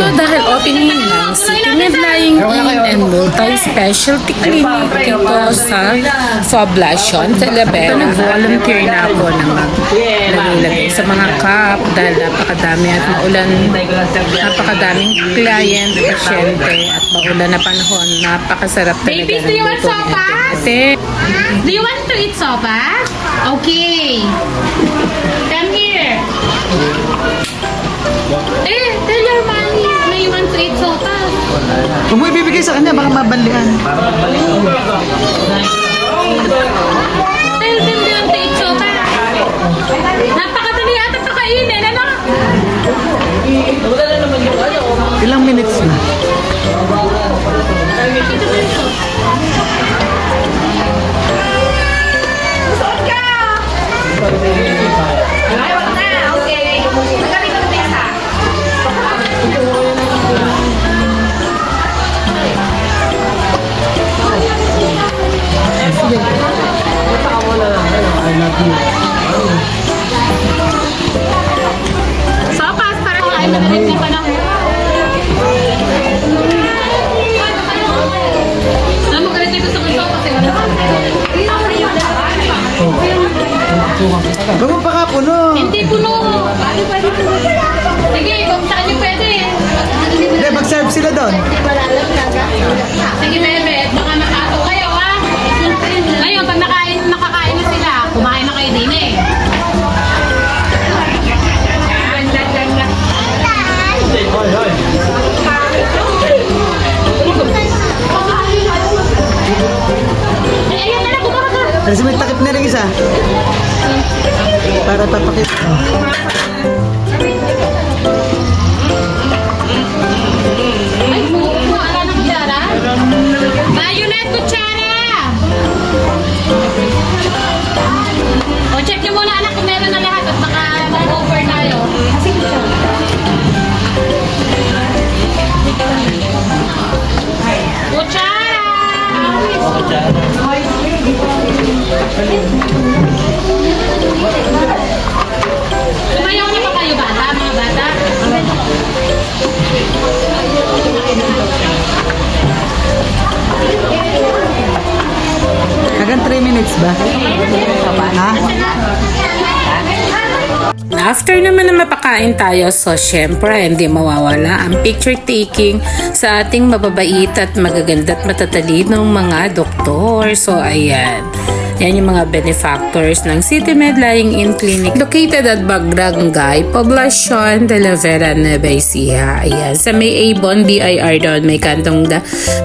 Ito dahil opening ng City Med Lying In and Multi-Specialty Clinic dito sa Poblacion, Talavera. Nag-volunteer na ako na maglagay sa mga cup dahil napakadami at maulan, napakadaming client, pasyente at maulan na panahon. Napakasarap talaga. Babies, do you want sopas? Do you want to eat sopas? Okay. Come here. Tell your mommy na you want to eat sopas. Kung mo ibibigay sa kanya, baka mabalian. Tell them you want to eat sopas. Napakadali ata pakainin, ano? Ilang minutes na? Sopas para kain na rin pa lang. Alam mo, ganito gusto ko yung sopas. Huwag mo pa ka puno. Hindi puno. Sige, kung saan nyo pwede. Hindi, mag-serve sila doon. Sige, bebe. Baka makato kayo, ha? Ngayon, pag nakakain na sila, kumain na kayo din eh. Ayun na lang, bumaka ka. Kasi may takip na rin isa. Para papakit. Ay, wala na kutsara. Bayonet kutsara. O, check nyo muna anak kung meron na lahat at baka mag-over tayo. Kutsara! Tumayaw na ba kayo bata, mga bata? Hanggang 3 minutes ba? Ha? After naman na mapakain tayo, so syempre hindi mawawala ang picture taking sa ating mababait at magaganda at matatalinong mga doktor. So ayan. Yan yung mga benefactors ng City Med Lying In Clinic located at Barangay Poblacion, Talavera, Nueva Ecija. Ayan. Sa may Avon, BIR doon, may kantong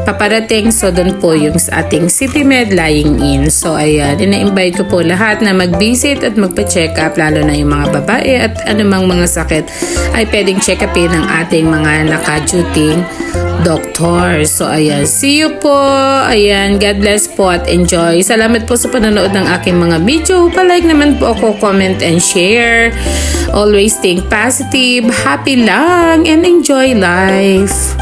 paparating. So doon po yung sa ating City Med Lying In. So ayan, ina-invite ko po lahat na mag-visit at magpa-check up, lalo na yung mga babae at anumang mga sakit ay pwedeng check upin ng ating mga naka-duty doktor. So ayan, see you po. Ayan, God bless po at enjoy. Salamat po sa panonood ng aking mga video. Pa-like naman po ako, comment and share. Always think positive, happy lang, and enjoy life.